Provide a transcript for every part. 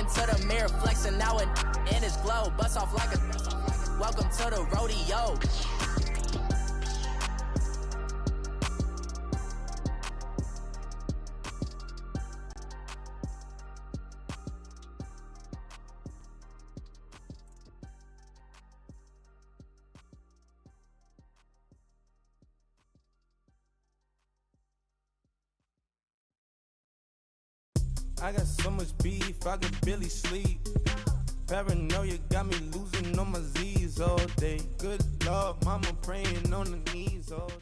into the mirror, flexing now and in his glow. Bust off like a welcome to the rodeo. I got so much beef, I could barely sleep. Paranoia got me losing on my Z's all day. Good Lord, mama praying on the knees all day.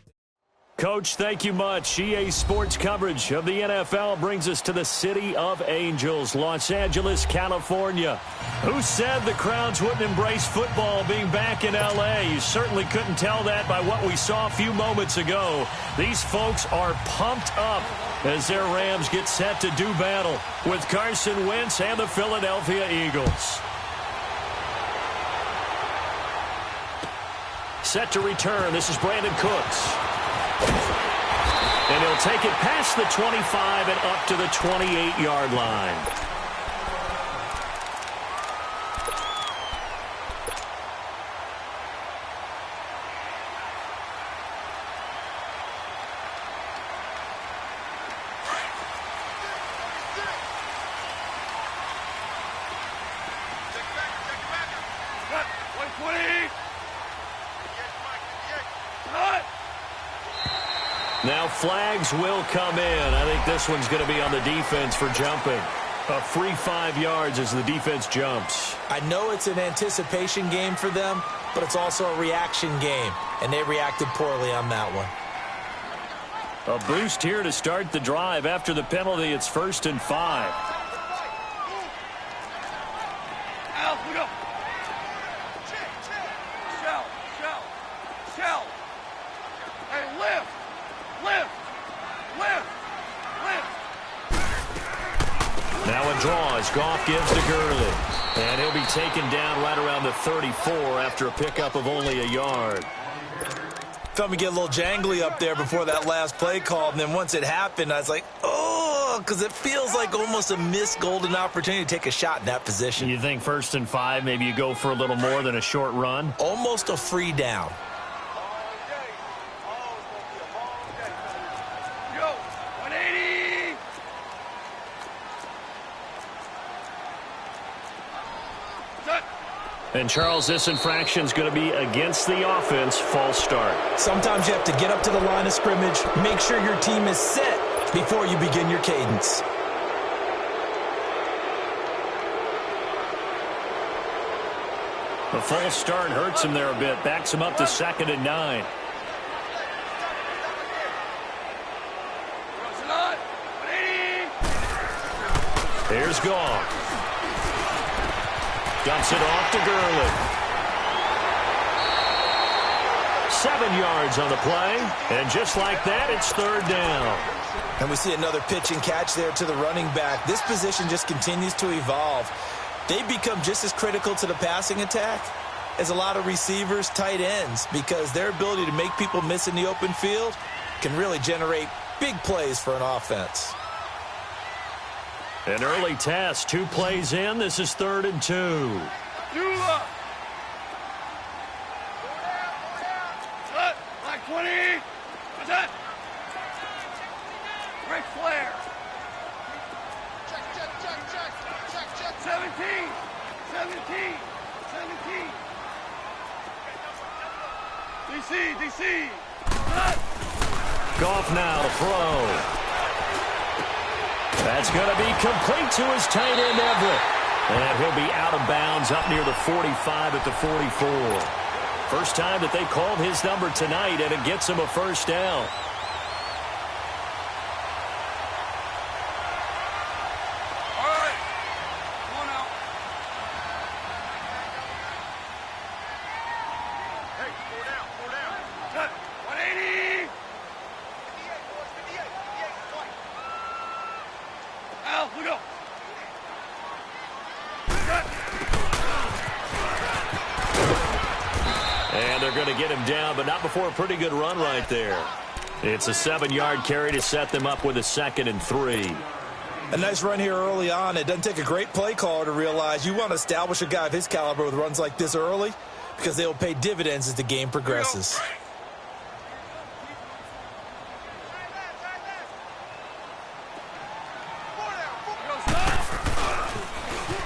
Coach, thank you much. EA Sports coverage of the NFL brings us to the City of Angels, Los Angeles, California. Who said the crowds wouldn't embrace football being back in L.A.? You certainly couldn't tell that by what we saw a few moments ago. These folks are pumped up as their Rams get set to do battle with Carson Wentz and the Philadelphia Eagles. Set to return. This is Brandon Cooks. And he'll take it past the 25 and up to the 28-yard line. Now flags will come in. I think this one's going to be on the defense for jumping. A free 5 yards as the defense jumps. I know it's an anticipation game for them, but it's also a reaction game, and they reacted poorly on that one. A boost here to start the drive. After the penalty, it's 1st and 5. Al, we go. Shell. Hey, lift. Now a draw as Goff gives to Gurley. And he'll be taken down right around the 34 after a pickup of only a yard. Felt me get a little jangly up there before that last play call, and then once it happened, I was like, oh, because it feels like almost a missed golden opportunity to take a shot in that position. You think 1st and 5, maybe you go for a little more than a short run? Almost a free down. And, Charles, this infraction is going to be against the offense. False start. Sometimes you have to get up to the line of scrimmage, make sure your team is set before you begin your cadence. The false start hurts him there a bit. Backs him up to 2nd and 9. Here's Goff. Dumps it off to Gurley. 7 yards on the play. And just like that, it's 3rd down. And we see another pitch and catch there to the running back. This position just continues to evolve. They become just as critical to the passing attack as a lot of receivers, tight ends, because their ability to make people miss in the open field can really generate big plays for an offense. An early test, 2 plays in. This is 3rd and 2. Like 20. What's that? Ric Flair. Check. 17. DC. Goff now to throw. That's going to be complete to his tight end, Everett. And he'll be out of bounds up near the 45 at the 44. First time that they called his number tonight, and it gets him a 1st down. All right. Come on out. Hey, 4 down. Cut. 180. 58. Al, we go. And they're going to get him down, but not before a pretty good run right there. It's a 7-yard carry to set them up with a 2nd and 3. A nice run here early on. It doesn't take a great play caller to realize you want to establish a guy of his caliber with runs like this early because they will pay dividends as the game progresses.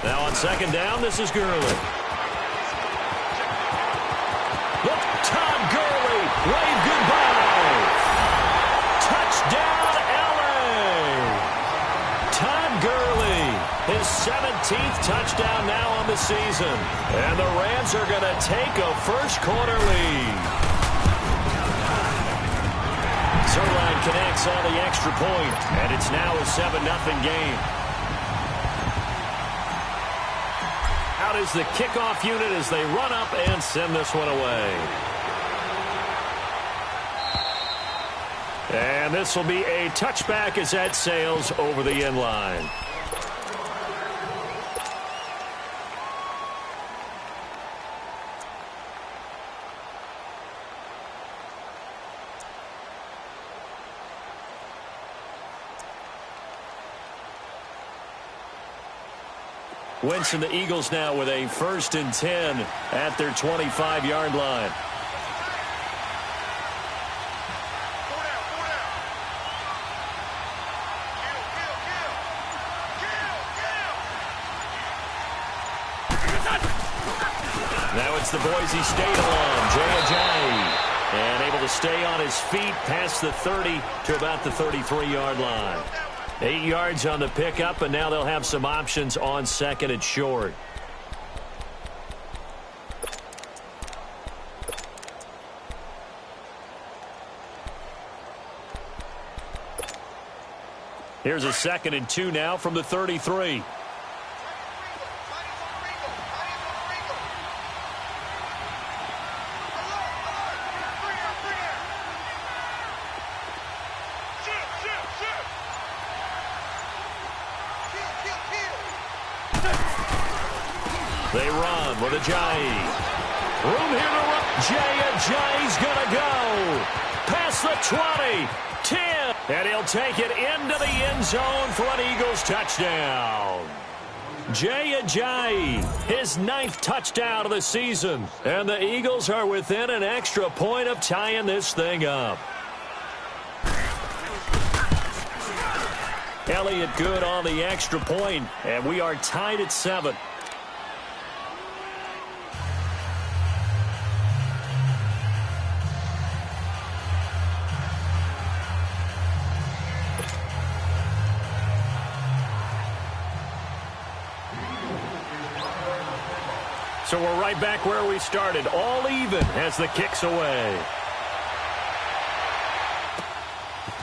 Now on second down, this is Gurley. Look, Todd Gurley, wave goodbye. Touchdown, L.A. Todd Gurley, his 17th touchdown now on the season. And the Rams are going to take a first-quarter lead. Zerline connects on the extra point, and it's now a 7-0 game. Out is the kickoff unit as they run up and send this one away. And this will be a touchback as that sails over the end line. Wentz and the Eagles now with a 1st and 10 at their 25-yard line. Now it's the Boise State alum, Jay Ajayi, and able to stay on his feet past the 30 to about the 33-yard line. 8 yards on the pickup, and now they'll have some options on second and short. Here's a 2nd and 2 now from the 33. They run with Ajayi. Room here to run. Jay Ajayi's going to go. Past the 20. 10. And he'll take it into the end zone for an Eagles touchdown. Jay Ajayi, his 9th touchdown of the season. And the Eagles are within an extra point of tying this thing up. Elliott good on the extra point, and we are tied at 7. So we're right back where we started, all even as the kick's away.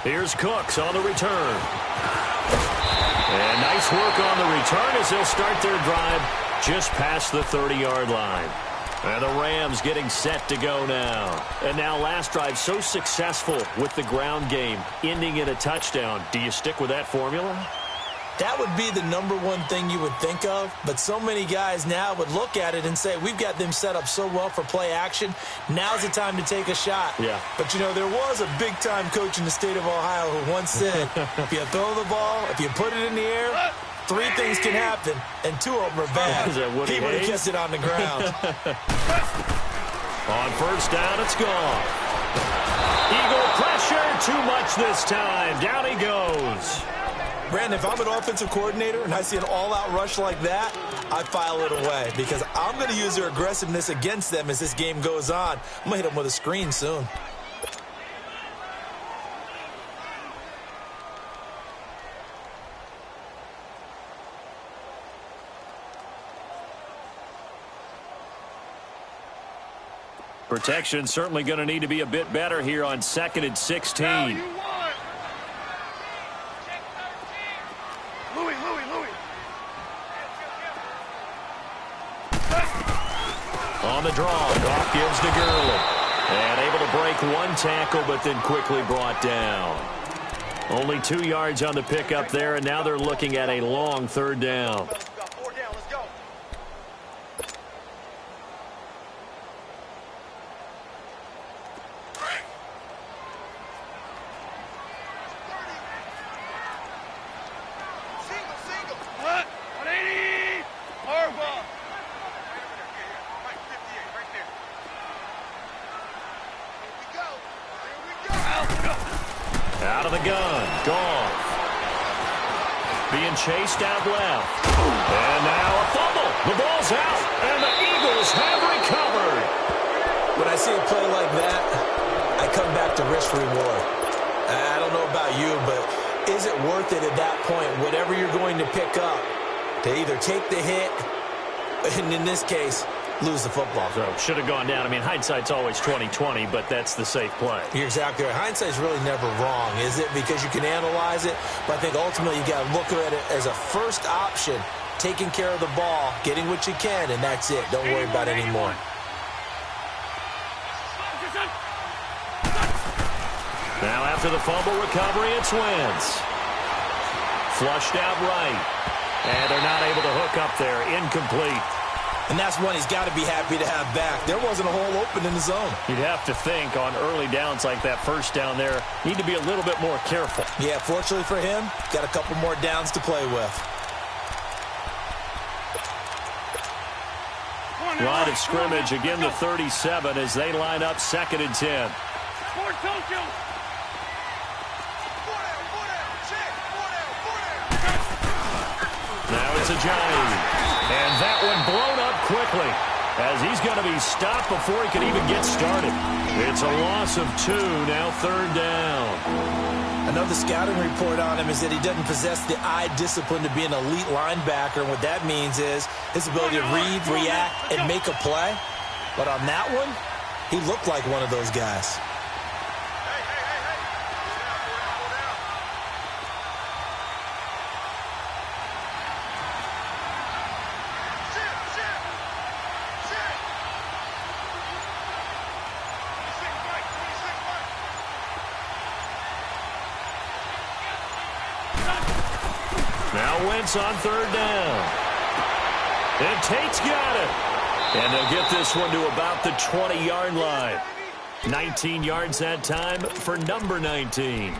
Here's Cooks on the return. And nice work on the return as they'll start their drive just past the 30-yard line. And the Rams getting set to go now. And now last drive so successful with the ground game, ending in a touchdown. Do you stick with that formula? That would be the #1 thing you would think of, but so many guys now would look at it and say, we've got them set up so well for play action, now's the time to take a shot. Yeah. But, you know, there was a big-time coach in the state of Ohio who once said, if you throw the ball, if you put it in the air, 3 things can happen, and 2 of them are bad. He would have kept it on the ground. On first down, it's gone. Eagle pressure, too much this time. Down he goes. Brandon, if I'm an offensive coordinator and I see an all-out rush like that, I file it away because I'm going to use their aggressiveness against them as this game goes on. I'm going to hit them with a screen soon. Protection certainly going to need to be a bit better here on 2nd and 16. On the draw, Goff gives to Gurley. And able to break 1 tackle, but then quickly brought down. Only 2 yards on the pickup there, and now they're looking at a long 3rd down. Out of the gun. Goff. Being chased out left. And now a fumble. The ball's out. And the Eagles have recovered. When I see a play like that, I come back to risk reward. I don't know about you, but is it worth it at that point, whatever you're going to pick up, to either take the hit, and in this case, lose the football? So should have gone down. I mean, hindsight's always 20/20, but that's the safe play. You're exactly right. Hindsight's really never wrong, is it? Because you can analyze it, but I think ultimately you got to look at it as a first option, taking care of the ball, getting what you can, and that's it. Don't worry about it anymore. Now after the fumble recovery, it's Wentz. Flushed out right. And they're not able to hook up there. Incomplete. And that's one he's got to be happy to have back. There wasn't a hole open in the zone. You'd have to think on early downs like that first down there, need to be a little bit more careful. Yeah, fortunately for him, got a couple more downs to play with. Line of scrimmage, again the 37 as they line up 2nd and 10. Now it's Ajayi. And that one blown up quickly as he's going to be stopped before he can even get started. It's a loss of 2, now 3rd down. Another scouting report on him is that he doesn't possess the eye discipline to be an elite linebacker. And what that means is his ability to read, react, and make a play. But on that one, he looked like one of those guys. Now Wentz on 3rd down. And Tate's got it. And they'll get this one to about the 20-yard line. 19 yards that time for number 19.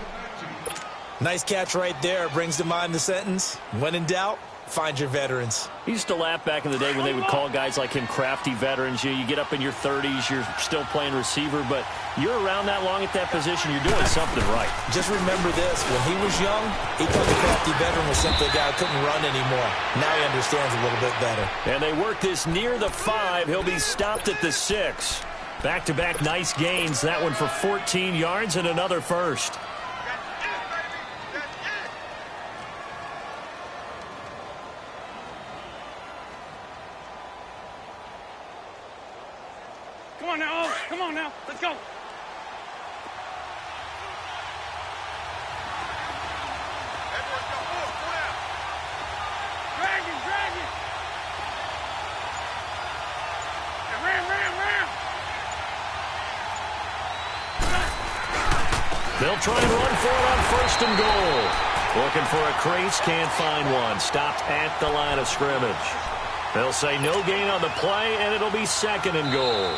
Nice catch right there. Brings to mind the sentence, when in doubt, find your veterans. He used to laugh back in the day when they would call guys like him crafty veterans. You get up in your 30s, you're still playing receiver, but you're around that long at that position, you're doing something right. Just remember this, when he was young, he thought the crafty veteran was simply a guy who couldn't run anymore. Now he understands a little bit better. And they work this near the 5. He'll be stopped at the 6. Back-to-back nice gains. That one for 14 yards and another first. Come on now, let's go. Drag him. Ram. They'll try and run for it on 1st and goal. Looking for a crease, can't find one. Stopped at the line of scrimmage. They'll say no gain on the play, and it'll be 2nd and goal.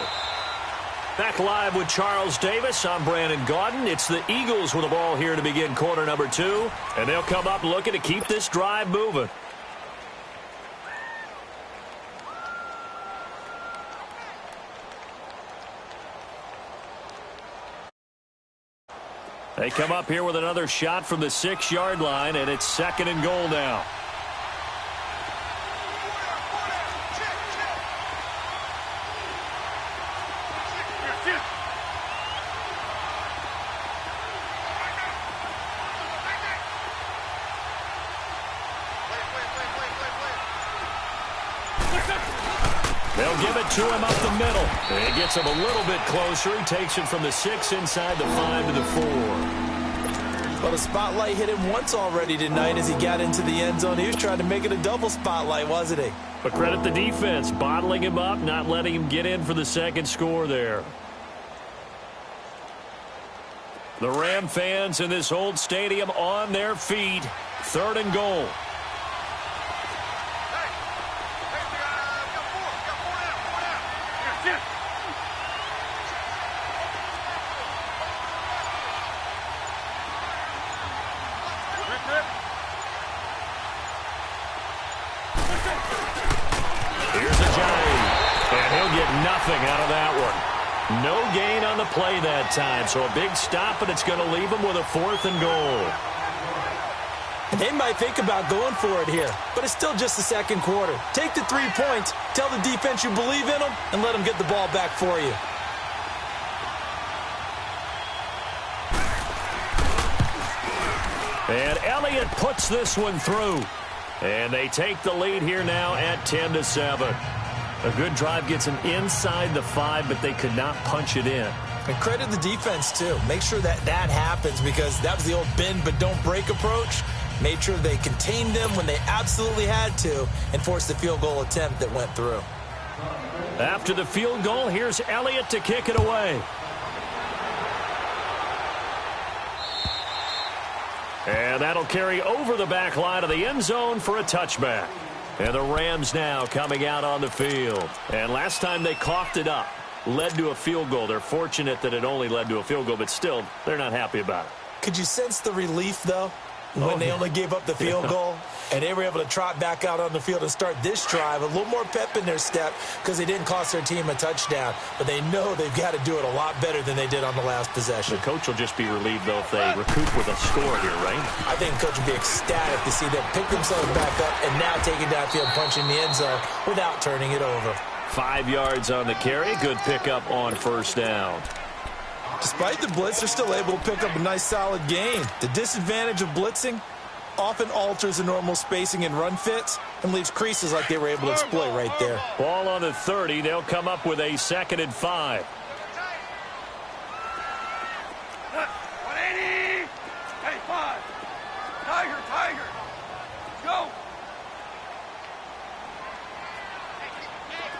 Back live with Charles Davis. I'm Brandon Gaudin. It's the Eagles with the ball here to begin quarter number 2. And they'll come up looking to keep this drive moving. They come up here with another shot from the 6-yard line, and it's 2nd and goal now. They'll give it to him up the middle. It gets him a little bit closer. He takes it from the 6 inside the 5 to the 4. Well, the spotlight hit him once already tonight as he got into the end zone. He was trying to make it a double spotlight, wasn't he? But credit the defense, bottling him up, not letting him get in for the 2nd score there. The Ram fans in this old stadium on their feet. 3rd and goal. Here's Ajayi, and he'll get nothing out of that one. No gain on the play that time, so a big stop, and it's going to leave them with a 4th and goal. They might think about going for it here, but it's still just the second quarter. Take the 3 points, tell the defense you believe in them, and let them get the ball back for you. And Elliott puts this one through. And they take the lead here now at 10-7. A good drive gets them inside the 5, but they could not punch it in. And credit the defense, too. Make sure that happens, because that was the old bend but don't break approach. Made sure they contained them when they absolutely had to and forced the field goal attempt that went through. After the field goal, here's Elliott to kick it away. And that'll carry over the back line of the end zone for a touchback. And the Rams now coming out on the field. And last time they coughed it up, led to a field goal. They're fortunate that it only led to a field goal, but still, they're not happy about it. Could you sense the relief, though, when they only gave up the field goal? And they were able to trot back out on the field and start this drive. A little more pep in their step because they didn't cost their team a touchdown. But they know they've got to do it a lot better than they did on the last possession. The coach will just be relieved, though, if they recoup with a score here, right? I think the coach will be ecstatic to see them pick themselves back up and now take it downfield, punching the end zone without turning it over. 5 yards on the carry. Good pickup on 1st down. Despite the blitz, they're still able to pick up a nice, solid gain. The disadvantage of blitzing often alters the normal spacing and run fits and leaves creases like they were able to exploit right there. Ball on the 30. They'll come up with a 2nd and 5. 180. Hey, 5. Tiger. Go.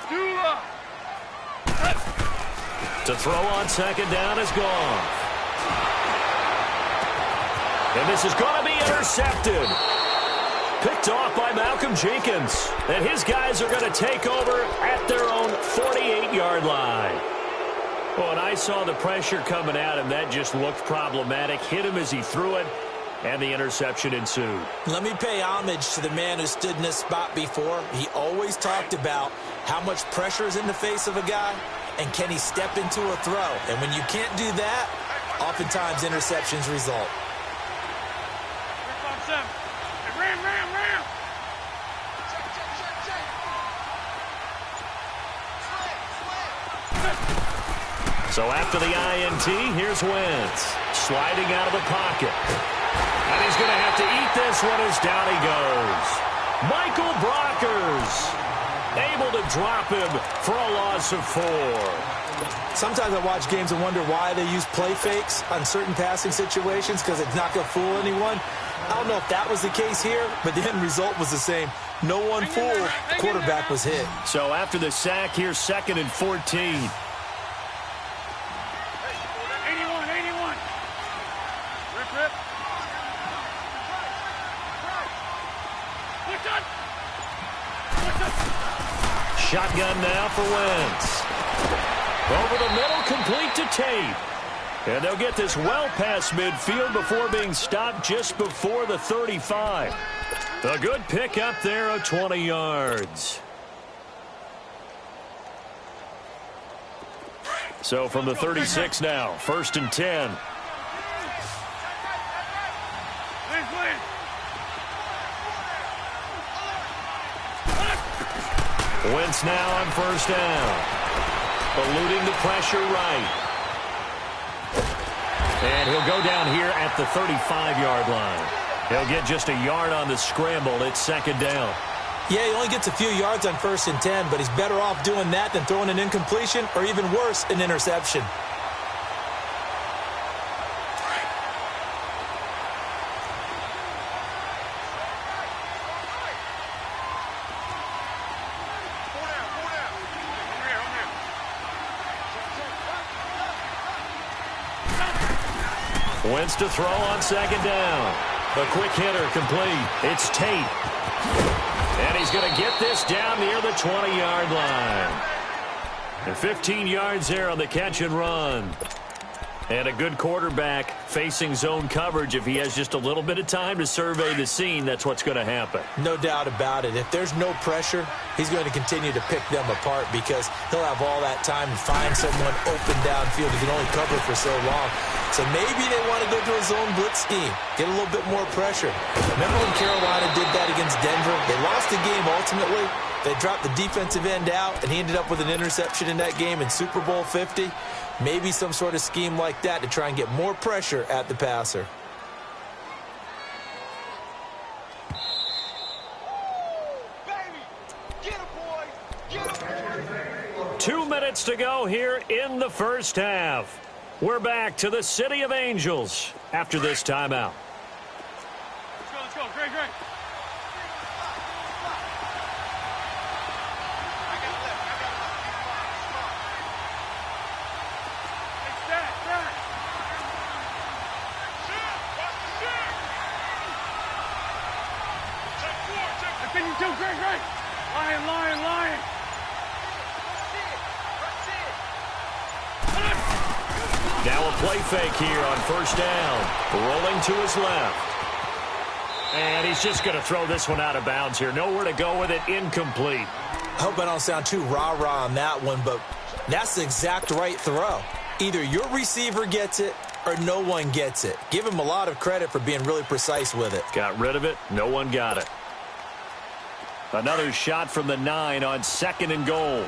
Dula. To throw on 2nd down is gone. And this is going to be intercepted. Picked off by Malcolm Jenkins. And his guys are going to take over at their own 48-yard line. Well, and I saw the pressure coming at him. That just looked problematic. Hit him as he threw it, and the interception ensued. Let me pay homage to the man who stood in this spot before. He always talked about how much pressure is in the face of a guy, and can he step into a throw. And when you can't do that, oftentimes interceptions result. Ram. So after the INT, here's Wentz. Sliding out of the pocket. And he's going to have to eat this one as down he goes. Michael Brockers able to drop him for a loss of 4. Sometimes I watch games and wonder why they use play fakes on certain passing situations, because it's not going to fool anyone. I don't know if that was the case here, but the end result was the same. No one fooled. The quarterback was hit. So after the sack, here's 2nd and 14. 81. Rip. Shotgun now for Wentz. Over the middle, complete to Tate. And they'll get this well past midfield before being stopped just before the 35. A good pick up there of 20 yards. So from the 36 now, 1st and 10. Wentz now on 1st down. Eluding the pressure right. And he'll go down here at the 35-yard line. He'll get just a yard on the scramble. It's 2nd down. Yeah, he only gets a few yards on 1st and 10, but he's better off doing that than throwing an incompletion or even worse, an interception. Wentz to throw on 2nd down. A quick hitter complete. It's Tate. And he's going to get this down near the 20-yard line. And 15 yards there on the catch and run. And a good quarterback facing zone coverage, if he has just a little bit of time to survey the scene, that's what's going to happen. No doubt about it. If there's no pressure, he's going to continue to pick them apart because he'll have all that time to find someone open downfield. He can only cover for so long. So maybe they want to go to a zone blitz scheme, get a little bit more pressure. Remember when Carolina did that against Denver? They lost the game ultimately. They dropped the defensive end out, and he ended up with an interception in that game in Super Bowl 50. Maybe some sort of scheme like that to try and get more pressure at the passer. Baby, get him, boy. Get him. 2 minutes to go here in the first half. We're back to the City of Angels after this timeout. Let's go. Great. Great. Lion. Now a play fake here on first down. Rolling to his left. And he's just going to throw this one out of bounds here. Nowhere to go with it. Incomplete. I hope I don't sound too rah-rah on that one, but that's the exact right throw. Either your receiver gets it or no one gets it. Give him a lot of credit for being really precise with it. Got rid of it. No one got it. Another shot from the 9 on 2nd and goal.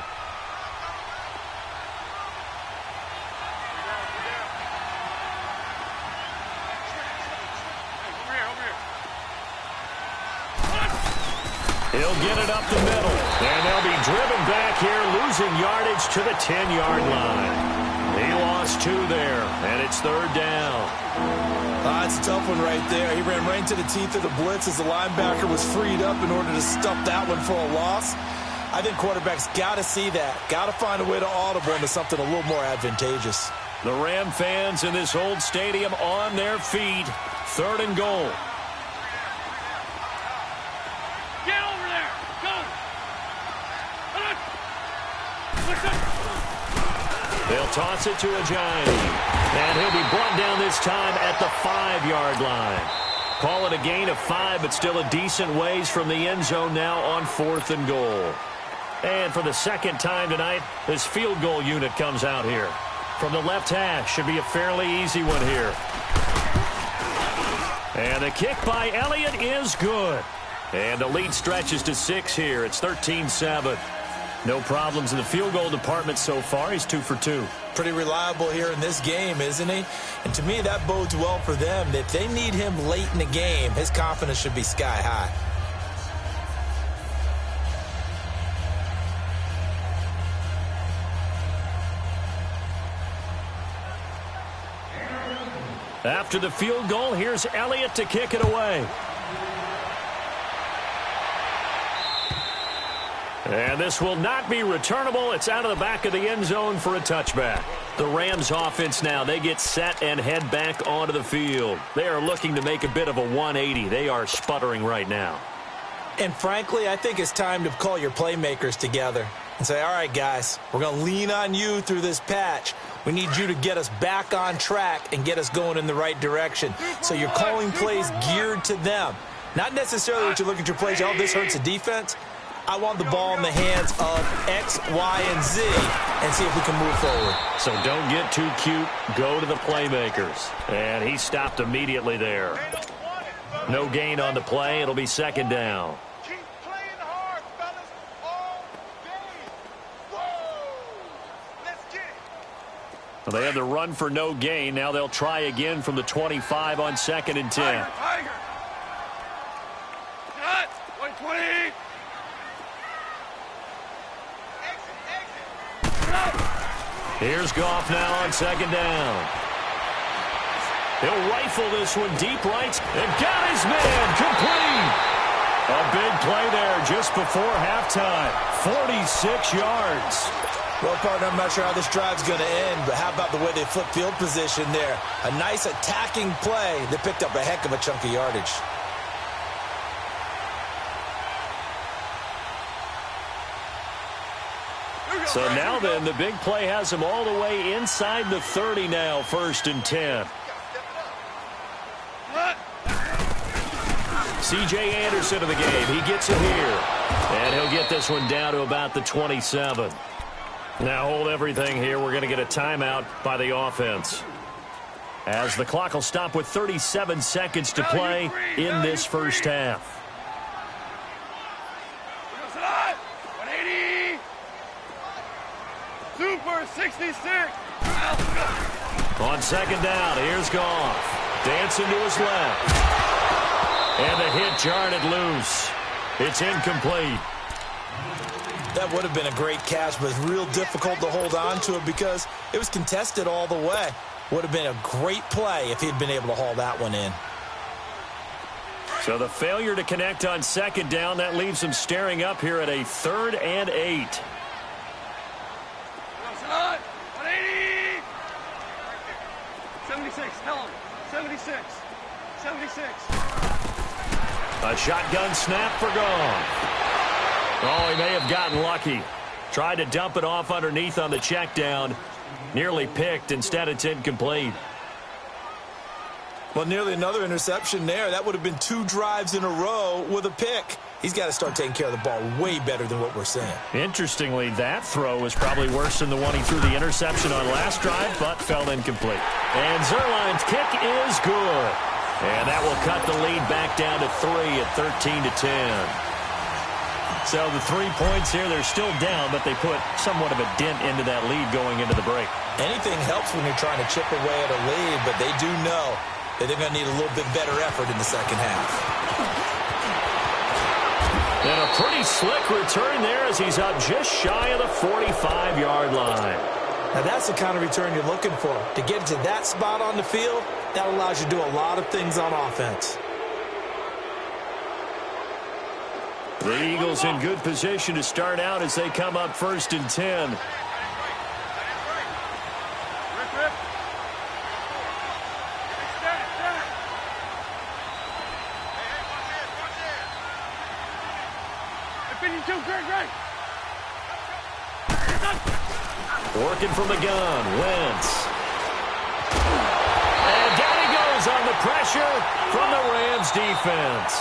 He'll get it up the middle. And they'll be driven back here, losing yardage to the 10-yard line. He lost 2 there, and it's 3rd down. That's a tough one right there. He ran right into the teeth of the blitz as the linebacker was freed up in order to stuff that one for a loss. I think quarterbacks got to see that. Got to find a way to audible into something a little more advantageous. The Ram fans in this old stadium on their feet. 3rd and goal. Get over there. Go. Listen. They'll toss it to Ajayi. And he'll be brought down this time at the 5-yard line. Call it a gain of 5, but still a decent ways from the end zone now on 4th and goal. And for the second time tonight, this field goal unit comes out here. From the left hash, should be a fairly easy one here. And the kick by Elliott is good. And the lead stretches to 6 here. It's 13-7. No problems in the field goal department so far. He's 2 for 2. Pretty reliable here in this game, isn't he? And to me, that bodes well for them. If they need him late in the game, his confidence should be sky high. After the field goal, here's Elliott to kick it away. And this will not be returnable. It's out of the back of the end zone for a touchback. The Rams offense now, they get set and head back onto the field. They are looking to make a bit of a 180. They are sputtering right now. And frankly, I think it's time to call your playmakers together and say, all right, guys, we're going to lean on you through this patch. We need you to get us back on track and get us going in the right direction. So you're calling plays geared to them. Not necessarily that you look at your plays, oh, this hurts the defense. I want the ball in the hands of X, Y, and Z and see if we can move forward. So don't get too cute. Go to the playmakers. And he stopped immediately there. No gain on the play. It'll be 2nd down. Keep playing hard, fellas. All day. Whoa. Let's get it. Well, they had the run for no gain. Now they'll try again from the 25 on 2nd and 10. Tiger. Cut. 120. Here's Goff now on 2nd down. He'll rifle this one deep right and got his man complete. A big play there just before halftime. 46 yards. Well, partner, I'm not sure how this drive's going to end, but how about the way they flip field position there? A nice attacking play that picked up a heck of a chunk of yardage. You So now then, the big play has him all the way inside the 30 now, 1st and 10. C.J. Anderson of the game. He gets it here. And he'll get this one down to about the 27. Now hold everything here. We're going to get a timeout by the offense, as the clock will stop with 37 seconds to play in this first half. 180. Super 66. On 2nd down, here's Goff. Dancing to his left. And the hit jarred it loose. It's incomplete. That would have been a great catch, but it's real difficult to hold on to it because it was contested all the way. Would have been a great play if he'd been able to haul that one in. So the failure to connect on 2nd down, that leaves him staring up here at a 3rd and 8. 180. 76. Tell him. 76. 76. A shotgun snap for Goff. Oh, he may have gotten lucky. Tried to dump it off underneath on the check down. Nearly picked. Instead, it's incomplete. Well, nearly another interception there. That would have been 2 drives in a row with a pick. He's got to start taking care of the ball way better than what we're seeing. Interestingly, that throw was probably worse than the one he threw the interception on last drive, but fell incomplete. And Zerline's kick is good. And that will cut the lead back down to 3 at 13-10. So the 3 points here, they're still down, but they put somewhat of a dent into that lead going into the break. Anything helps when you're trying to chip away at a lead, but they do know that they're going to need a little bit better effort in the second half. And a pretty slick return there as he's up just shy of the 45-yard line. Now that's the kind of return you're looking for. To get to that spot on the field, that allows you to do a lot of things on offense. The Eagles in good position to start out as they come up 1st and 10. Rip. 52, great. Working from the gun, Wentz. And down he goes on the pressure from the Rams defense.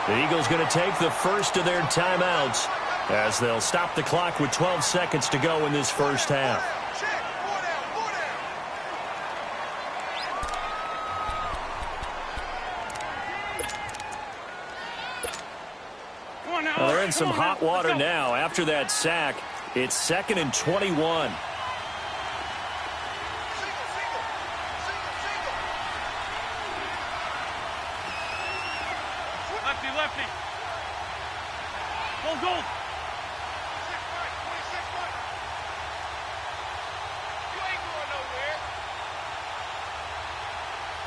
The Eagles going to take the first of their timeouts as they'll stop the clock with 12 seconds to go in this first half. Well, they're in some hot water now. After that sack, it's 2nd and 21. Lefty. Gold.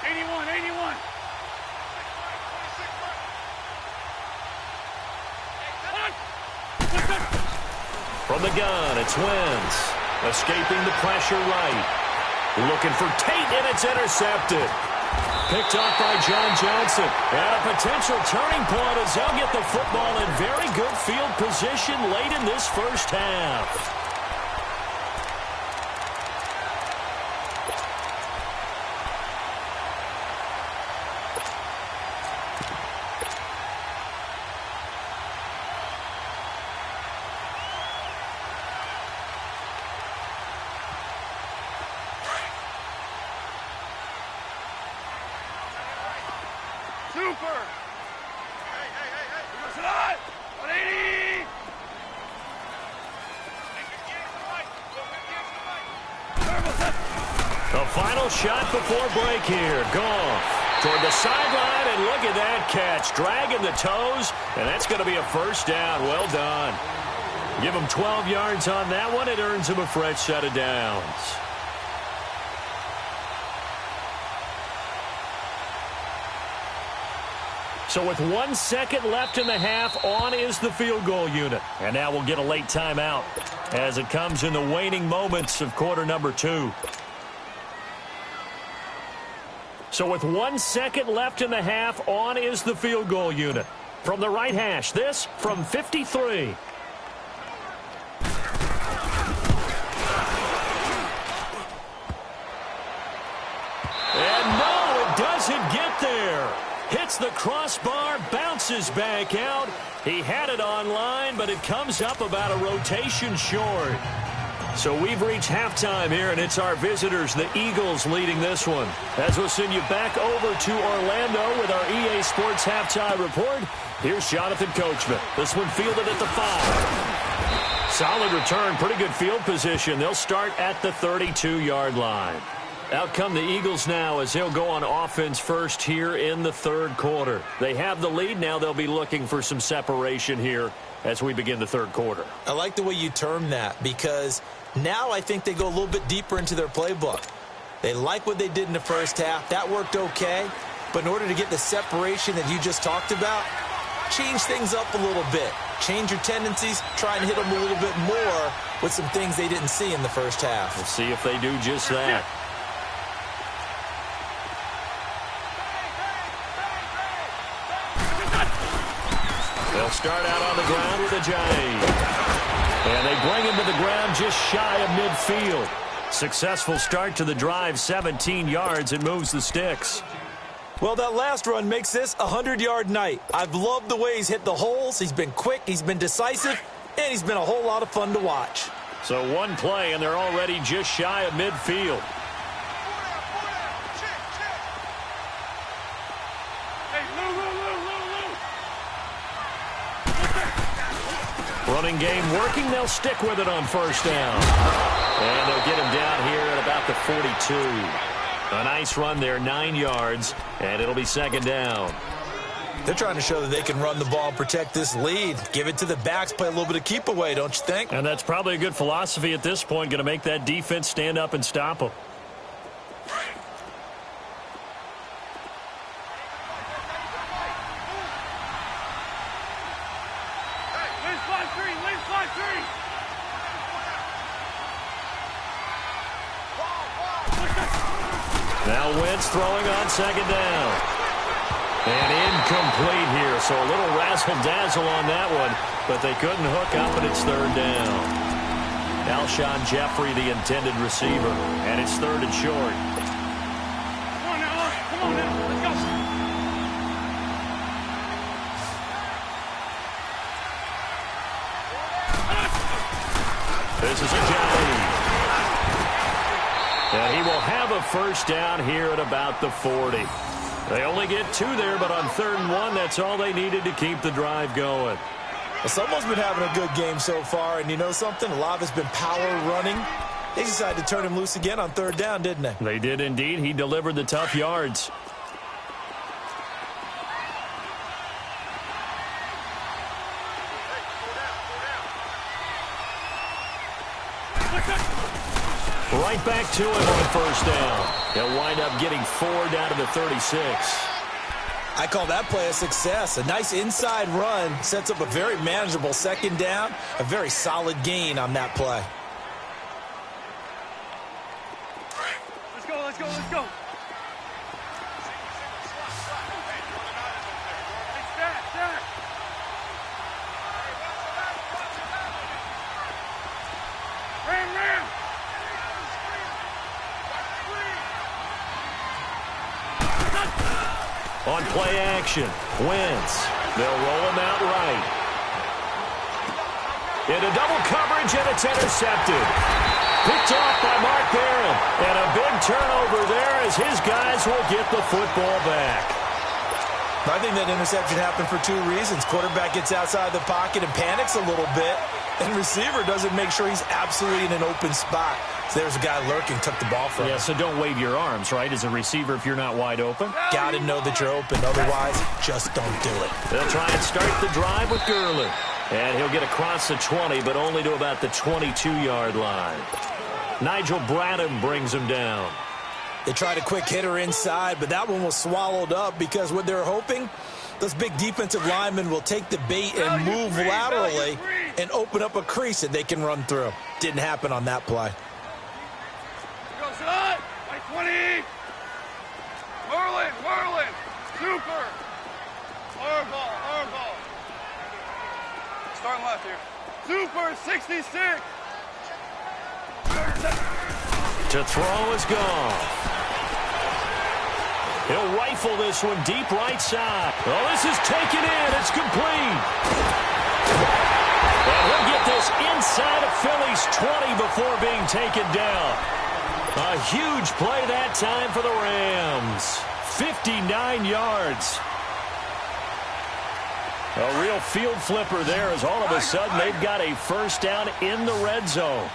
81. From the gun, it's Wentz. Escaping the pressure right. Looking for Tate, and it's intercepted. Picked off by John Johnson. And a potential turning point as they'll get the football in very good field position late in this first half. Super. Hey. 180. The final shot before break here. Goff toward the sideline, and look at that catch. Dragging the toes, and that's going to be a first down. Well done. Give him 12 yards on that one. It earns him a fresh set of downs. So with 1 second left in the half, on is the field goal unit. And now we'll get a late timeout as it comes in the waning moments of quarter number 2. So with 1 second left in the half, on is the field goal unit. From the right hash, this from 53. hits the crossbar, bounces back out. He had it online, but it comes up about a rotation short. So we've reached halftime here, and it's our visitors, the Eagles, leading this one. As we'll send you back over to Orlando with our EA Sports Halftime Report, here's Jonathan Coachman. This one fielded at the 5. Solid return, pretty good field position. They'll start at the 32-yard line. Out come the Eagles now as they'll go on offense first here in the third quarter. They have the lead. Now they'll be looking for some separation here as we begin the third quarter. I like the way you term that because now I think they go a little bit deeper into their playbook. They like what they did in the first half. That worked okay. But in order to get the separation that you just talked about, change things up a little bit. Change your tendencies. Try and hit them a little bit more with some things they didn't see in the first half. We'll see if they do just that. They'll start out on the ground with a Giant. And they bring him to the ground just shy of midfield. Successful start to the drive, 17 yards, and moves the sticks. Well, that last run makes this a 100-yard night. I've loved the way he's hit the holes. He's been quick, he's been decisive, and he's been a whole lot of fun to watch. So one play, and they're already just shy of midfield. Running game working. They'll stick with it on first down. And they'll get him down here at about the 42. A nice run there, 9 yards, and it'll be second down. They're trying to show that they can run the ball and protect this lead. Give it to the backs, play a little bit of keep away, don't you think? And that's probably a good philosophy at this point, going to make that defense stand up and stop them. Now Wentz throwing on second down. And incomplete here, so a little razzle-dazzle on that one, but they couldn't hook up, and it's third down. Alshon Jeffrey, the intended receiver, and it's third and short. Come on now, let's go. This is a Giant. And he will have a first down here at about the 40. They only get 2 there, but on third and 1, that's all they needed to keep the drive going. Well, someone's been having a good game so far, and you know something? A lot of it's been power running. They decided to turn him loose again on third down, didn't they? They did indeed. He delivered the tough yards. Right back to him on first down. He'll wind up getting 4 down to the 36. I call that play a success. A nice inside run sets up a very manageable second down. A very solid gain on that play. Let's go. Stack. Ram. On play action, Wentz. They'll roll him out right. Into double coverage, and it's intercepted. Picked off by Mark Barron. And a big turnover there as his guys will get the football back. I think that interception happened for 2 reasons. Quarterback gets outside the pocket and panics a little bit. And receiver doesn't make sure he's absolutely in an open spot. So there's a guy lurking, took the ball from him. Yeah, so don't wave your arms, right, as a receiver if you're not wide open. Got to know that you're open. Otherwise, just don't do it. They'll try and start the drive with Gurley. And he'll get across the 20, but only to about the 22-yard line. Nigel Bradham brings him down. They tried a quick hitter inside, but that one was swallowed up because what they're hoping, those big defensive linemen will take the bait and move laterally and open up a crease that they can run through. Didn't happen on that play. Go, son. Like 20. Whirling. Super. Hard ball. Starting left here. Super 66. To throw is gone. He'll rifle this one deep right side. Oh, this is taken in. It's complete. And he'll get this inside of Philly's 20 before being taken down. A huge play that time for the Rams. 59 yards. A real field flipper there as all of a sudden they've got a first down in the red zone.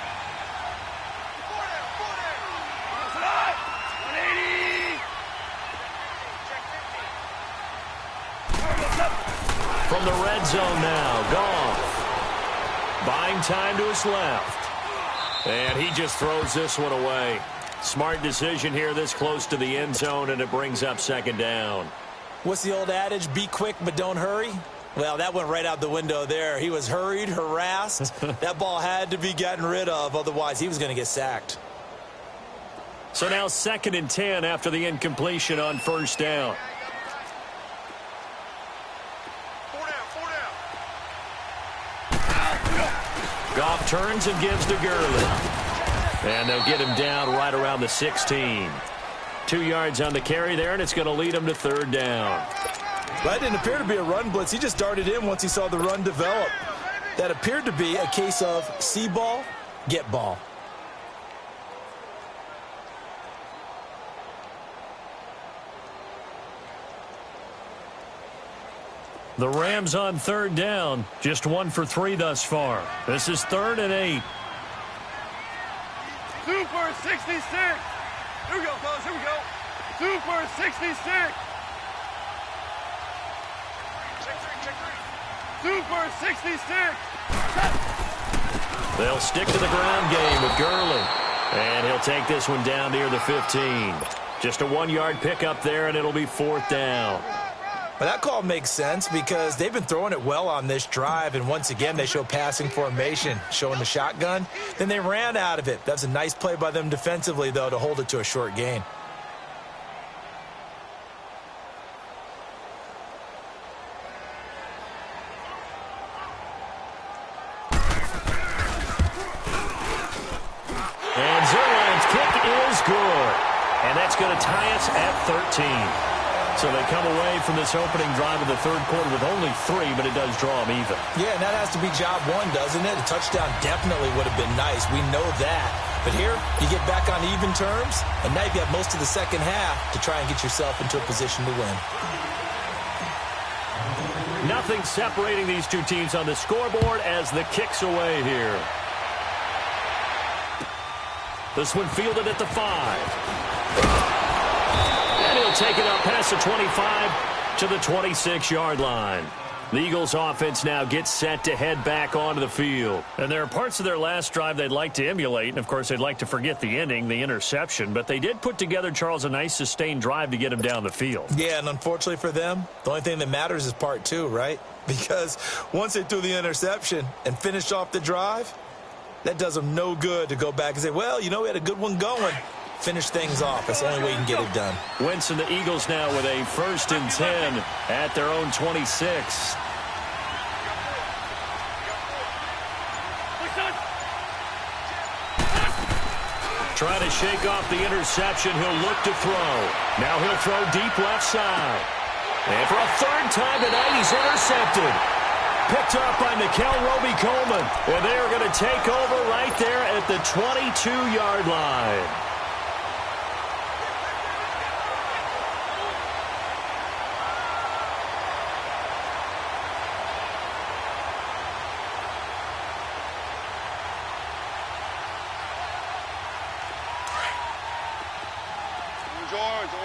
From the red zone now, Goff. Buying time to his left. And he just throws this one away. Smart decision here this close to the end zone, and it brings up second down. What's the old adage? Be quick, but don't hurry. Well, that went right out the window there. He was hurried, harassed. That ball had to be gotten rid of, otherwise he was going to get sacked. So now 2nd and 10 after the incompletion on first down. Goff turns and gives to Gurley. And they'll get him down right around the 16. 2 yards on the carry there, and it's going to lead him to third down. That didn't appear to be a run blitz. He just darted in once he saw the run develop. That appeared to be a case of see ball, get ball. The Rams on third down, just 1 for 3 thus far. This is 3rd and 8. 2 for 66. Here we go, fellas. Here we go. 2 for 66. 2 for 66. They'll stick to the ground game with Gurley. And he'll take this one down near the 15. Just a 1-yard pickup there, and it'll be 4th down. Well, that call makes sense because they've been throwing it well on this drive, and once again they show passing formation, showing the shotgun. Then they ran out of it. That's a nice play by them defensively, though, to hold it to a short gain. And Zerline's kick is good. And that's going to tie us at 13. So they come away from this opening drive of the third quarter with only 3, but it does draw them even. Yeah, and that has to be job 1, doesn't it? A touchdown definitely would have been nice. We know that. But here, you get back on even terms, and now you've got most of the second half to try and get yourself into a position to win. Nothing separating these two teams on the scoreboard as the kick's away here. This one fielded at the 5. And he'll take it up past the 25 to the 26-yard line. The Eagles offense now gets set to head back onto the field. And there are parts of their last drive they'd like to emulate. And, of course, they'd like to forget the ending, the interception. But they did put together, Charles, a nice sustained drive to get him down the field. Yeah, and unfortunately for them, the only thing that matters is part 2, right? Because once they threw the interception and finished off the drive, that does them no good to go back and say, well, you know, we had a good one going. Finish things off. That's the only way you can get it done. Wentz and the Eagles now with a 1st and 10 at their own 26. Trying to shake off the interception. He'll look to throw. Now he'll throw deep left side. And for a 3rd time tonight, he's intercepted. Picked up by Nickel Roby-Coleman. And they are going to take over right there at the 22-yard line.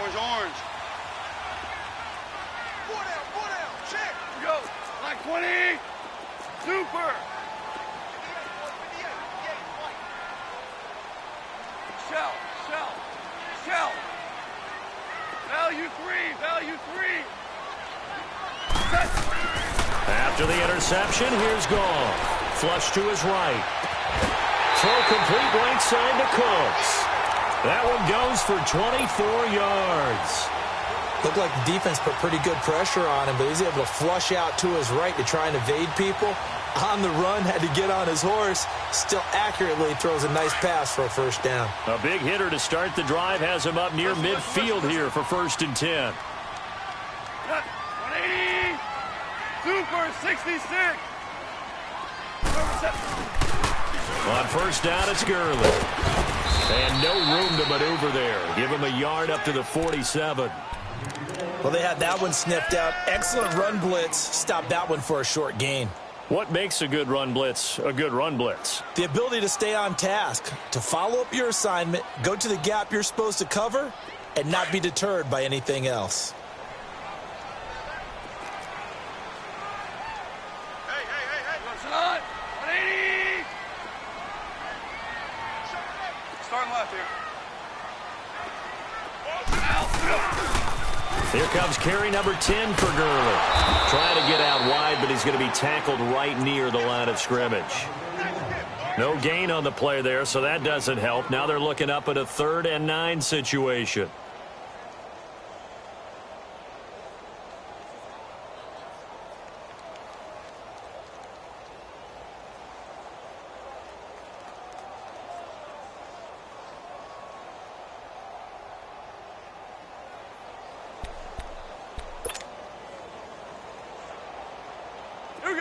Orange. 4 down, check. Go. Like 20. Super. Shell. Value 3. After the interception, here's Goff. Flush to his right. Throw complete right side to Cooks. That one goes for 24 yards. Looked like the defense put pretty good pressure on him, but he's able to flush out to his right to try and evade people. On the run, had to get on his horse. Still accurately throws a nice pass for a first down. A big hitter to start the drive has him up near midfield here for 1st and 10. 180. 2 for 66. On first down, it's Gurley. And no room to maneuver there. Give him a yard up to the 47. Well, they had that one sniffed out. Excellent run blitz. Stopped that one for a short gain. What makes a good run blitz a good run blitz? The ability to stay on task, to follow up your assignment, go to the gap you're supposed to cover, and not be deterred by anything else. Hey. Listen on. 180. Starting left here. Here comes carry number 10 for Gurley. Trying to get out wide, but he's going to be tackled right near the line of scrimmage. No gain on the play there, so that doesn't help. Now they're looking up at a 3rd and 9 situation.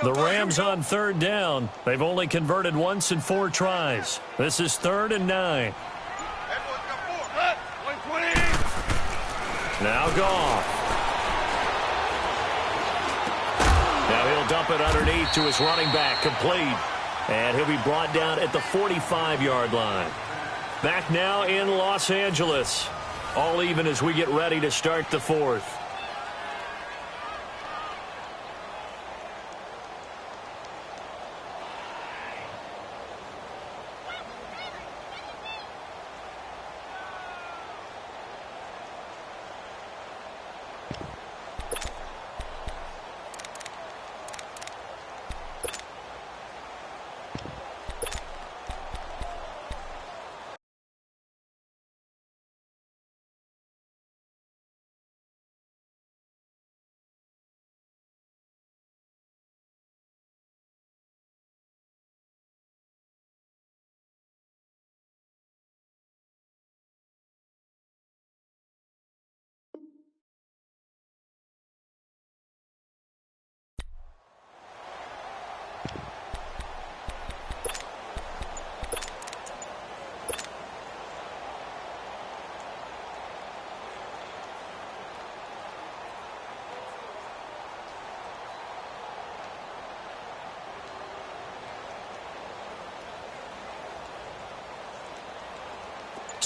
The Rams on 3rd down. They've only converted once in 4 tries. This is 3rd and 9. Now Goff. Now he'll dump it underneath to his running back, complete. And he'll be brought down at the 45-yard line. Back now in Los Angeles. All even as we get ready to start the 4th.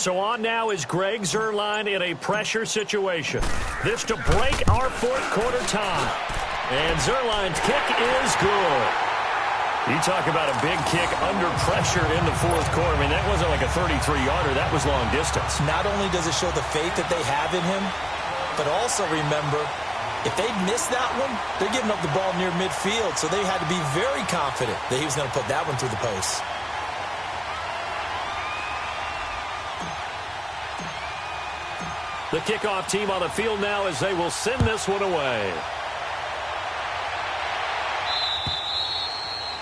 So on now is Greg Zuerlein in a pressure situation. This to break our 4th quarter tie. And Zuerlein's kick is good. You talk about a big kick under pressure in the 4th quarter. I mean, that wasn't like a 33-yarder. That was long distance. Not only does it show the faith that they have in him, but also remember, if they miss that one, they're giving up the ball near midfield. So they had to be very confident that he was going to put that one through the post. The kickoff team on the field now as they will send this one away.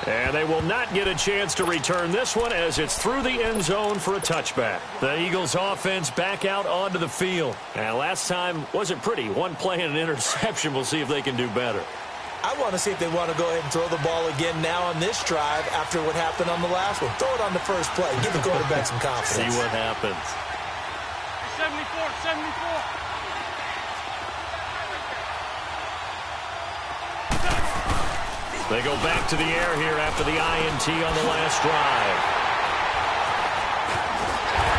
And they will not get a chance to return this one as it's through the end zone for a touchback. The Eagles offense back out onto the field. And last time wasn't pretty. One play and an interception. We'll see if they can do better. I want to see if they want to go ahead and throw the ball again now on this drive after what happened on the last one. Throw it on the first play. Give the quarterback some confidence. See what happens. 74. They go back to the air here after the INT on the last drive.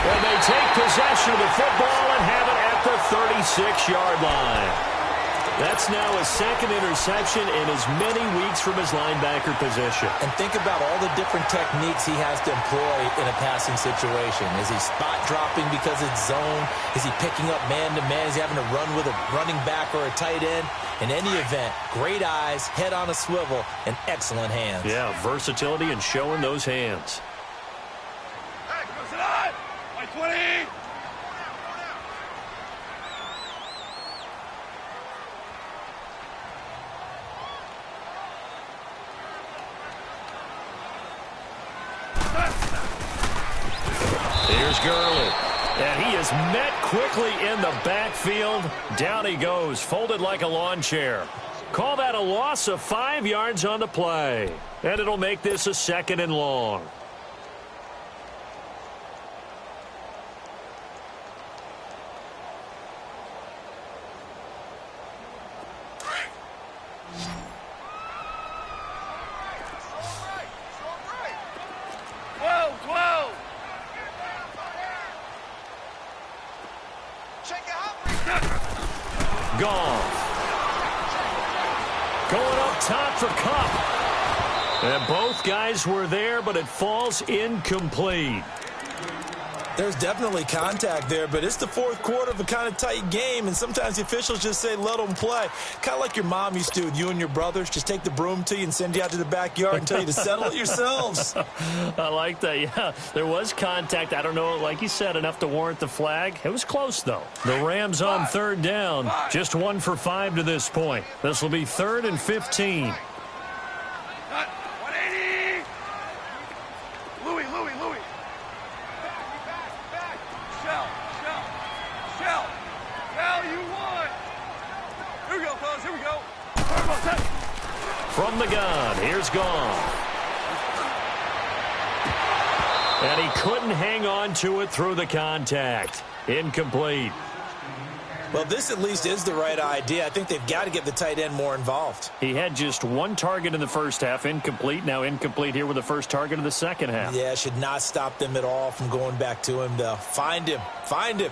And they take possession of the football and have it at the 36-yard line. That's now his 2nd interception in as many weeks from his linebacker position. And think about all the different techniques he has to employ in a passing situation. Is he spot dropping because it's zone? Is he picking up man-to-man? Is he having to run with a running back or a tight end? In any event, great eyes, head on a swivel, and excellent hands. Yeah, versatility and showing those hands. Hey, goes it on! Like 20! Here's Gurley. And he is met quickly in the backfield. Down he goes, folded like a lawn chair. Call that a loss of 5 yards on the play. And it'll make this a 2nd and long. Goff. Going up top for Kupp. And both guys were there, but it falls incomplete. There's definitely contact there, but it's the 4th quarter of a kind of tight game, and sometimes the officials just say, let them play. Kind of like your mom used to do with you and your brothers. Just take the broom to you and send you out to the backyard and tell you to settle it yourselves. I like that, yeah. There was contact. I don't know, like you said, enough to warrant the flag. It was close, though. The Rams on 3rd down. Just 1 for 5 to this point. This will be 3rd and 15. From the gun, here's Goff. And he couldn't hang on to it through the contact. Incomplete. Well, this at least is the right idea. I think they've got to get the tight end more involved. He had just 1 target in the first half, incomplete. Now incomplete here with the first target of the second half. Yeah, should not stop them at all from going back to him, though. Find him. Find him.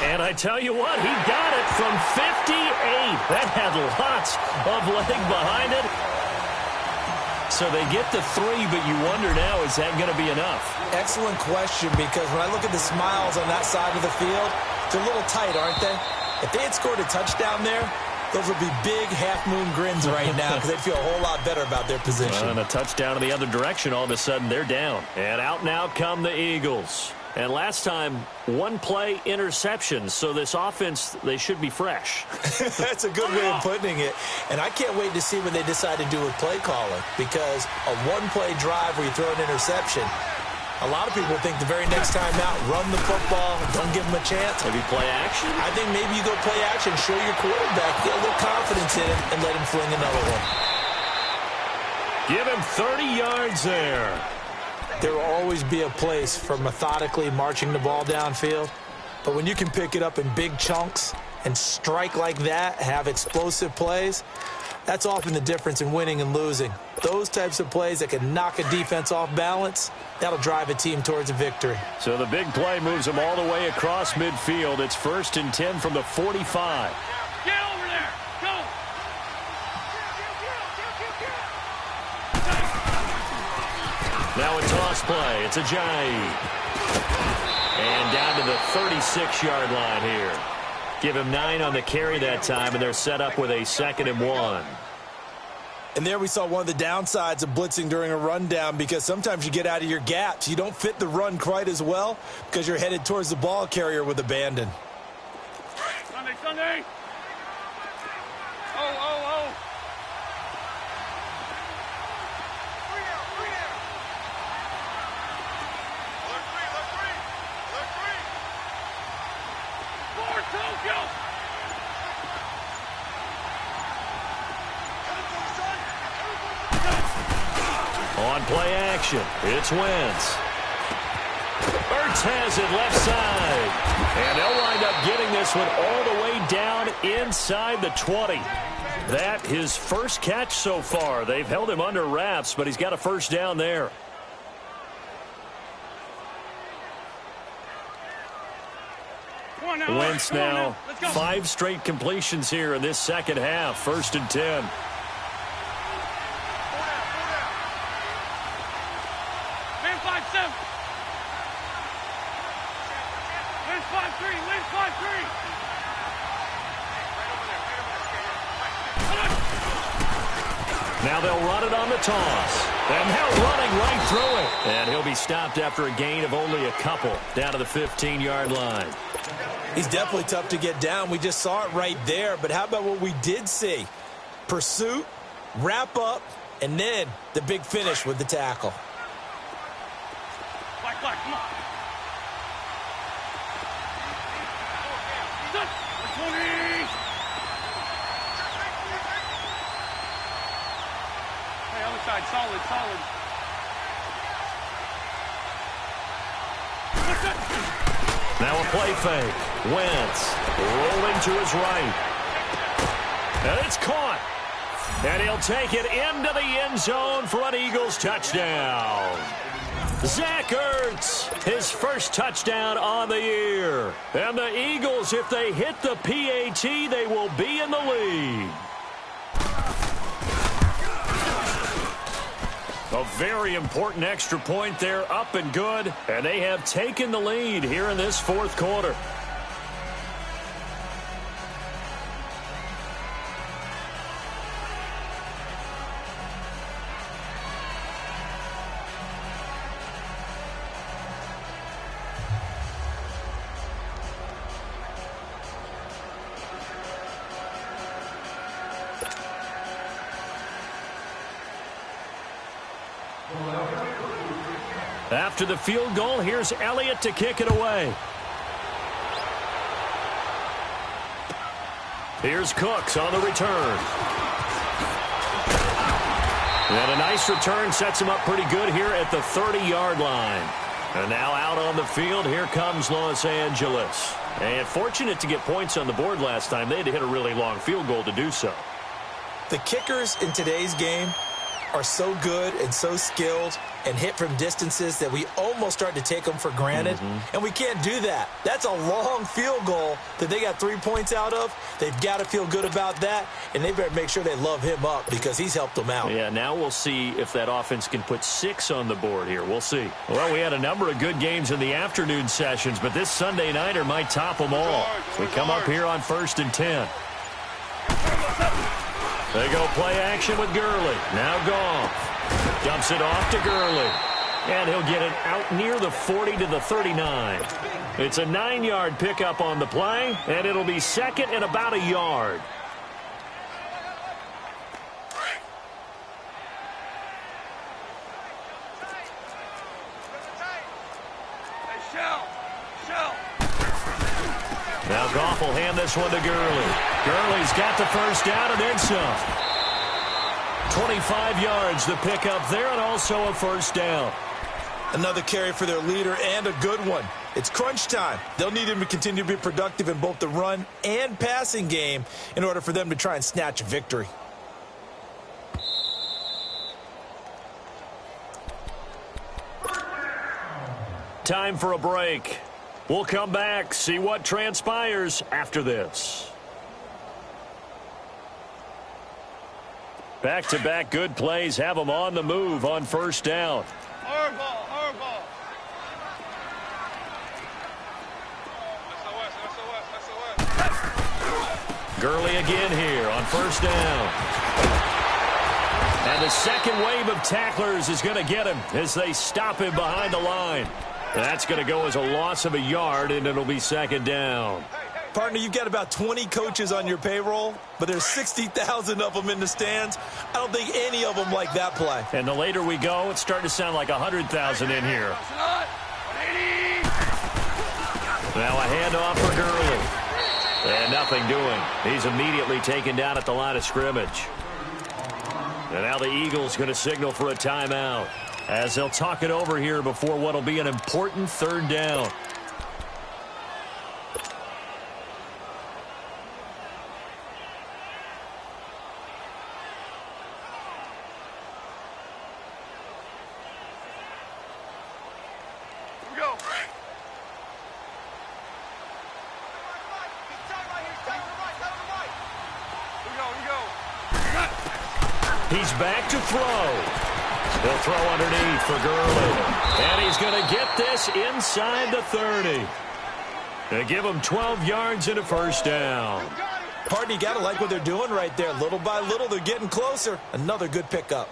And I tell you what, he got it from 58. That had lots of leg behind it. So they get the 3, but you wonder now, is that going to be enough? Excellent question, because when I look at the smiles on that side of the field, they're a little tight, aren't they? If they had scored a touchdown there, those would be big half-moon grins right now because they'd feel a whole lot better about their position. And a touchdown in the other direction, all of a sudden they're down. And out now come the Eagles. And last time, 1-play interception. So this offense, they should be fresh. That's a good way of putting it. And I can't wait to see what they decide to do with play calling, because a 1-play drive where you throw an interception, a lot of people think the very next time out, run the football, don't give them a chance. Maybe play action? I think maybe you go play action, show your quarterback, get a little confidence in him, and let him fling another one. Give him 30 yards there. There will always be a place for methodically marching the ball downfield. But when you can pick it up in big chunks and strike like that, have explosive plays, that's often the difference in winning and losing. Those types of plays that can knock a defense off balance, that'll drive a team towards a victory. So the big play moves them all the way across midfield. It's 1st and 10 from the 45. Get over there. Go. Now a toss play. It's Ajayi. And down to the 36-yard line here. Give him 9 on the carry that time, and they're set up with a 2nd and 1. And there we saw one of the downsides of blitzing during a rundown, because sometimes you get out of your gaps. You don't fit the run quite as well because you're headed towards the ball carrier with abandon. Sunday. Oh. On play action, it's Wentz. Ertz has it left side. And they'll wind up getting this one all the way down inside the 20. That his first catch so far. They've held him under wraps, but he's got a first down there. Wentz now 5 straight completions here in this second half. 1st and 10. Win 5-7. Win 5-3. Win 5-3. Now they'll run it on the toss. And now running right through it. And he'll be stopped after a gain of only a couple down to the 15-yard line. He's definitely tough to get down. We just saw it right there. But how about what we did see? Pursuit, wrap up, and then the big finish with the tackle. Black, come on. 20. Hey, other side, solid. Now a play fake. Wentz rolling to his right. And it's caught. And he'll take it into the end zone for an Eagles touchdown. Zach Ertz, his first touchdown on the year. And the Eagles, if they hit the PAT, they will be in the lead. A very important extra point there, up and good. And they have taken the lead here in this fourth quarter. After the field goal, here's Elliott to kick it away. Here's Cooks on the return. And a nice return sets him up pretty good here at the 30-yard line. And now out on the field, here comes Los Angeles. And fortunate to get points on the board last time. They had to hit a really long field goal to do so. The kickers in today's game are so good and so skilled and hit from distances that we almost start to take them for granted. And we can't do that. That's a long field goal that they got 3 points out of. They've got to feel good about that, and they better make sure they love him up because he's helped them out. Yeah, now we'll see if that offense can put 6 on the board here. We'll see. Well, we had a number of good games in the afternoon sessions, but this Sunday nighter might top them all. We come up here on 1st and 10. They go play action with Gurley. Now Goff. Dumps it off to Gurley. And he'll get it out near the 40 to the 39. It's a 9-yard pickup on the play, and it'll be second and about a yard. Now Goff will hand this one to Gurley. Gurley's got the first down and then some. 25 yards the pickup there, and also a first down. Another carry for their leader and a good one. It's crunch time. They'll need him to continue to be productive in both the run and passing game in order for them to try and snatch a victory. Time for a break. We'll come back, see what transpires after this. Back-to-back good plays have them on the move on first down. Hard ball. Gurley again here on first down. And the second wave of tacklers is going to get him as they stop him behind the line. That's going to go as a loss of a yard, and it'll be second down. Partner, you've got about 20 coaches on your payroll, but there's 60,000 of them in the stands. I don't think any of them like that play. And the later we go, it's starting to sound like 100,000 in here. Now a handoff for Gurley. And nothing doing. He's immediately taken down at the line of scrimmage. And now the Eagles going to signal for a timeout as they'll talk it over here before what will be an important third down. He's back to throw. They'll throw underneath for Gurley. And he's going to get this inside the 30. They give him 12 yards and a first down. Partner, you got to like what they're doing right there. Little by little, they're getting closer. Another good pickup.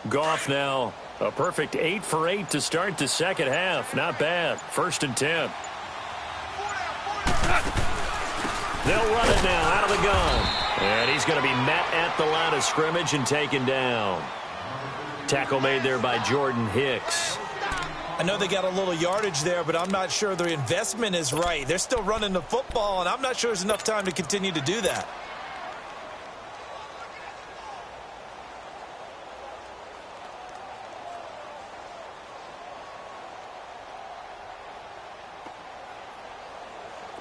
Goff now a perfect 8 for 8 to start the second half. Not bad. 1st and 10. They'll run it now out of the gun. And he's going to be met at the line of scrimmage and taken down. Tackle made there by Jordan Hicks. I know they got a little yardage there, but I'm not sure their investment is right. They're still running the football, and I'm not sure there's enough time to continue to do that.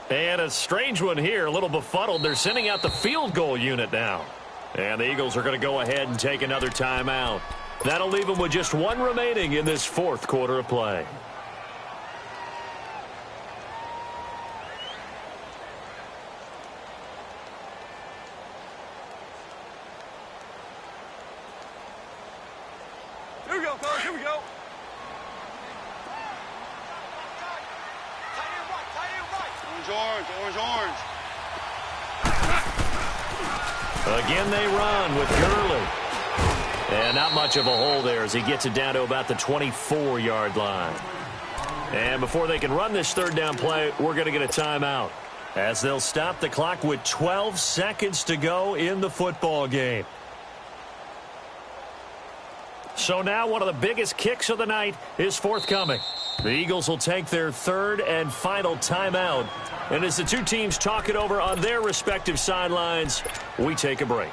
And a strange one here, a little befuddled. They're sending out the field goal unit now. And the Eagles are going to go ahead and take another timeout. That'll leave them with just one remaining in this 4th quarter of play. Here we go, fellas. Here we go. Orange, orange, orange. Again they run with Gurley. And not much of a hole there as he gets it down to about the 24-yard line. And before they can run this 3rd down play, we're going to get a timeout, as they'll stop the clock with 12 seconds to go in the football game. So now one of the biggest kicks of the night is forthcoming. The Eagles will take their 3rd and final timeout. And as the two teams talk it over on their respective sidelines, we take a break.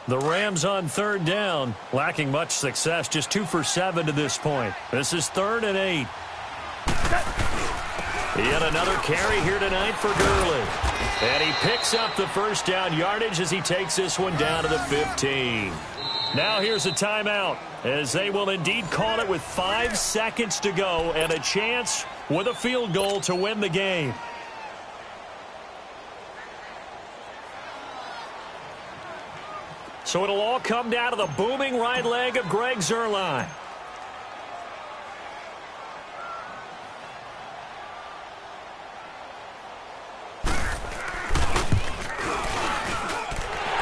The Rams on 3rd down, lacking much success, just 2 for 7 to this point. This is 3rd and 8. Yet another carry here tonight for Gurley. And he picks up the 1st down yardage as he takes this one down to the 15. Now here's a timeout, as they will indeed call it with 5 seconds to go and a chance with a field goal to win the game. So it'll all come down to the booming right leg of Greg Zuerlein.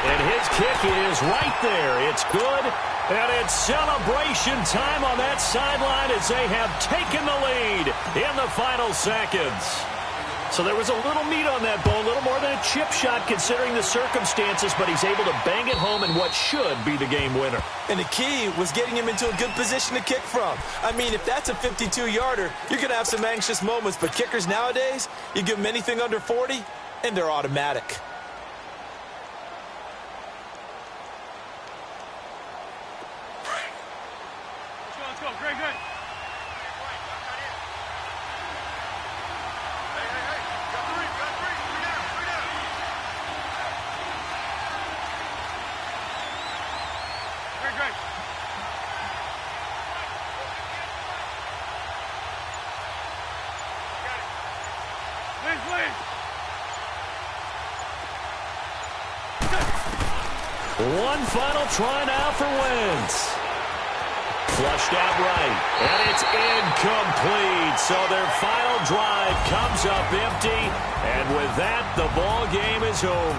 And his kick is right there. It's good. And it's celebration time on that sideline as they have taken the lead in the final seconds. So there was a little meat on that bone, a little more than a chip shot considering the circumstances, but he's able to bang it home in what should be the game winner. And the key was getting him into a good position to kick from. I mean, if that's a 52-yarder, you're going to have some anxious moments, but kickers nowadays, you give them anything under 40, and they're automatic. Let's go, Greg, Greg. One final try now for Wentz. Flushed out right, and it's incomplete. So their final drive comes up empty, and with that, the ball game is over.